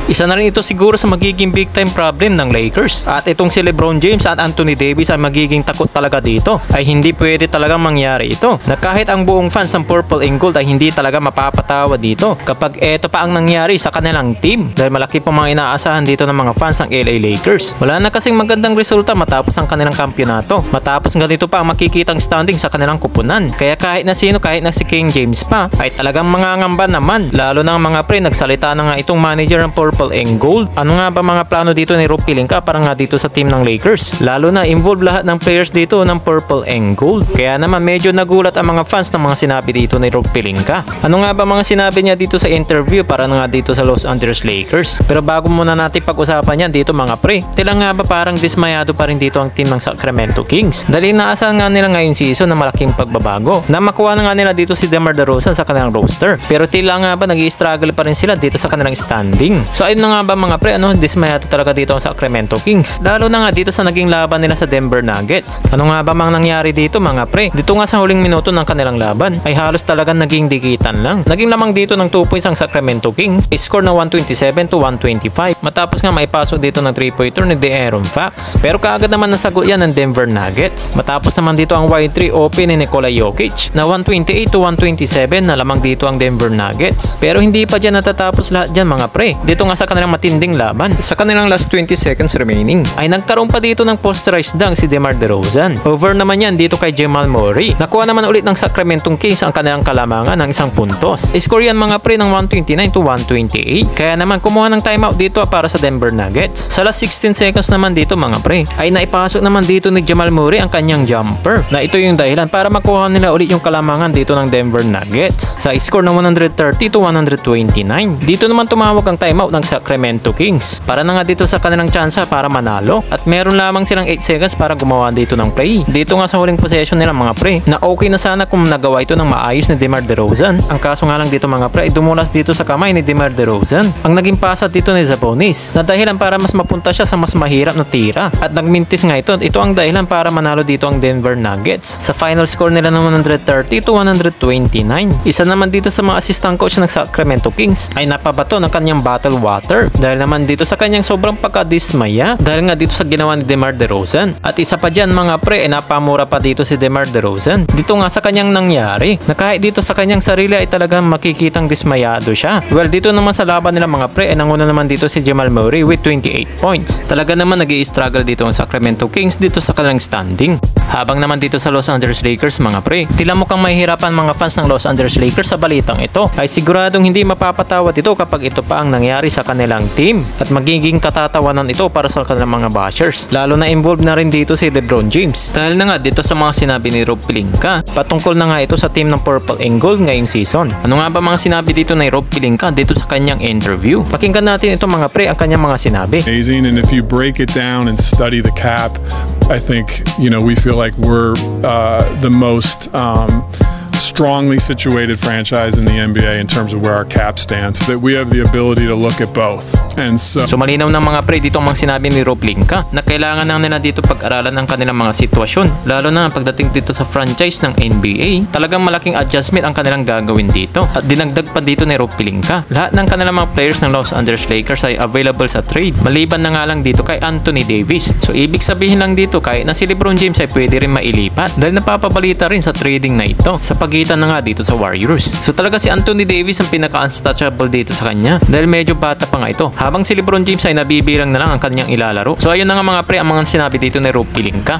Isa na rin ito siguro sa magiging big time problem ng Lakers. At itong si LeBron James at Anthony Davis ay magiging takot talaga dito. Ay hindi pwede talagang mangyari ito. Na kahit ang buong fans ng Purple and Gold ay hindi talaga mapapatawa dito kapag ito pa ang nangyari sa kanilang team. Dahil malaki pa mga inaasahan dito ng mga fans ng LA Lakers. Wala na kasing magandang resulta matapos ang kanilang kampyonato. Matapos ganito pa ang makikitang standing sa kanilang kupunan. Kaya kahit na sino, kahit na si King James pa, ay talagang mangangamba naman. Lalo na ang mga pre, nagsalita na nga itong manager ng Purple and Gold. Ano nga ba mga plano dito ni Rob Pelinka para nga dito sa team ng Lakers? Lalo na involved lahat ng players dito ng Purple and Gold. Kaya naman medyo nagulat ang mga fans ng mga sinabi dito ni Rob Pelinka. Ano nga ba mga sinabi niya dito sa interview para nga dito sa Los Angeles Lakers? Pero bago muna natin pag-usapan yan dito mga pre, tila nga ba parang dismayado pa rin dito ang team ng Sacramento Kings? Dahil inaasahan nga nila ngayong season na malaking pagbabago. Na makuha na nga nila dito si DeMar DeRozan sa kanilang roster. Pero tila nga ba nag-i-struggle pa rin sila dito sa kanilang standing. So ayun na nga ba mga pre, dismayado talaga dito ang Sacramento Kings. Lalo na nga dito sa naging laban nila sa Denver Nuggets. Ano nga ba mang nangyari dito mga pre? Dito nga sa huling minuto ng kanilang laban ay halos talagang naging dikitan lang. Naging lamang dito ng 2 points ang Sacramento Kings. Score na 127-125 matapos nga maipasok dito ng 3-pointer ni De'Aaron Fox. Pero kaagad naman nasagot yan ng Denver Nuggets. Matapos naman dito ang wide 3 open ni Nikola Jokic na 128-127 na lamang dito ang Denver Nuggets. Pero hindi pa dyan natatapos lahat dyan mga pre. Dito nga sa kanilang matinding laban, sa kanilang last 20 seconds remaining, ay nagkaroon pa dito ng posterized dunk si DeMar DeRozan. Over naman yan dito kay Jamal Murray. Nakuha naman ulit ng Sacramento Kings ang kanilang kalamangan ng 1 puntos. Score yan mga pre ng 129-128. Kaya naman kumuha ng timeout dito para sa Denver Nuggets. Sa last 16 seconds naman dito mga pre, ay naipasok naman dito ni Jamal Murray ang kanyang jumper. Na ito yung dahilan para makuha nila ulit yung kalamangan dito ng Denver Nuggets. Sa score ng 130-129. Dito naman tumawag ang timeout ng Sacramento Kings para na nga dito sa kanilang tsansa para manalo. At meron lamang silang 8 seconds para gumawa dito ng play. Dito nga sa huling possession nila mga pre, na okay na sana kung nagawa ito ng maayos ni DeMar DeRozan. Ang kaso nga lang dito mga pre, ay dumulas dito sa kamay ni DeMar DeRozan ang naging pasat dito ni Sabonis na dahilan para mas mapunta siya sa mas mahirap na tira. At nagmintis nga ito. Ito ang dahilan para manalo dito ang Denver Nuggets. Sa final score nila ng 130-129. Isa naman dito sa mga assistant coach ng Sacramento Kings ay napabato ng kanyang bottle water dahil naman dito sa kanyang sobrang pagkadismaya dahil nga dito sa ginawa ni DeMar DeRozan. At isa pa dyan mga pre, ay napamura pa dito si DeMar DeRozan dito nga sa kanyang nangyari na kahit dito sa kanyang sarili ay talagang makikitang dismayado siya. Well, dito naman sa laban nila mga pre, ay nanguna naman dito si Jamal Murray with 28 points. Talaga naman nag-i-struggle dito ang Sacramento Kings dito sa kanilang standing. Habang naman dito sa Los Angeles Lakers mga pre, tila mukhang mahihirapan mga fans ng Los Angeles Lakers sa balitang ito. Ay siguradong hindi mapapatawad ito kapag ito pa ang nangyari sa kanilang team. At magiging katatawanan ito para sa kanilang mga bashers. Lalo na involved na rin dito si LeBron James. Dahil na nga dito sa mga sinabi ni Rob Pelinka, patungkol na nga ito sa team ng Purple and Gold ngayong season. Ano nga ba mga sinabi dito ni Rob Pelinka dito sa kanyang interview? Pakinggan natin ito mga pre, ang kanyang mga sinabi. Amazing, and if you break it down and study the cap, I think, we feel like we're the most strongly situated franchise in the NBA in terms of where our cap stands, that we have the ability to look at both. And so malinaw ng mga pre dito ang mga sinabi ni Rob Pelinka na kailangan na nila dito pag-aralan ang kanilang mga sitwasyon, lalo na pagdating dito sa franchise ng NBA. Talagang malaking adjustment ang kanilang gagawin dito. At dinagdag pa dito ni Rob Pelinka, lahat ng kanilang mga players ng Los Angeles Lakers ay available sa trade, maliban na nga lang dito kay Anthony Davis. So ibig sabihin lang dito kahit na si LeBron James ay pwede rin mailipat dahil napapabalita rin sa trading na ito sa pagitan na nga dito sa Warriors. So talaga si Anthony Davis ang pinaka-untouchable dito sa kanya dahil medyo bata pa nga ito, habang si LeBron James ay nabibilang na lang ang kanyang ilalaro. So ayun na nga mga pre, ang mga sinabi dito ni Rob Pelinka.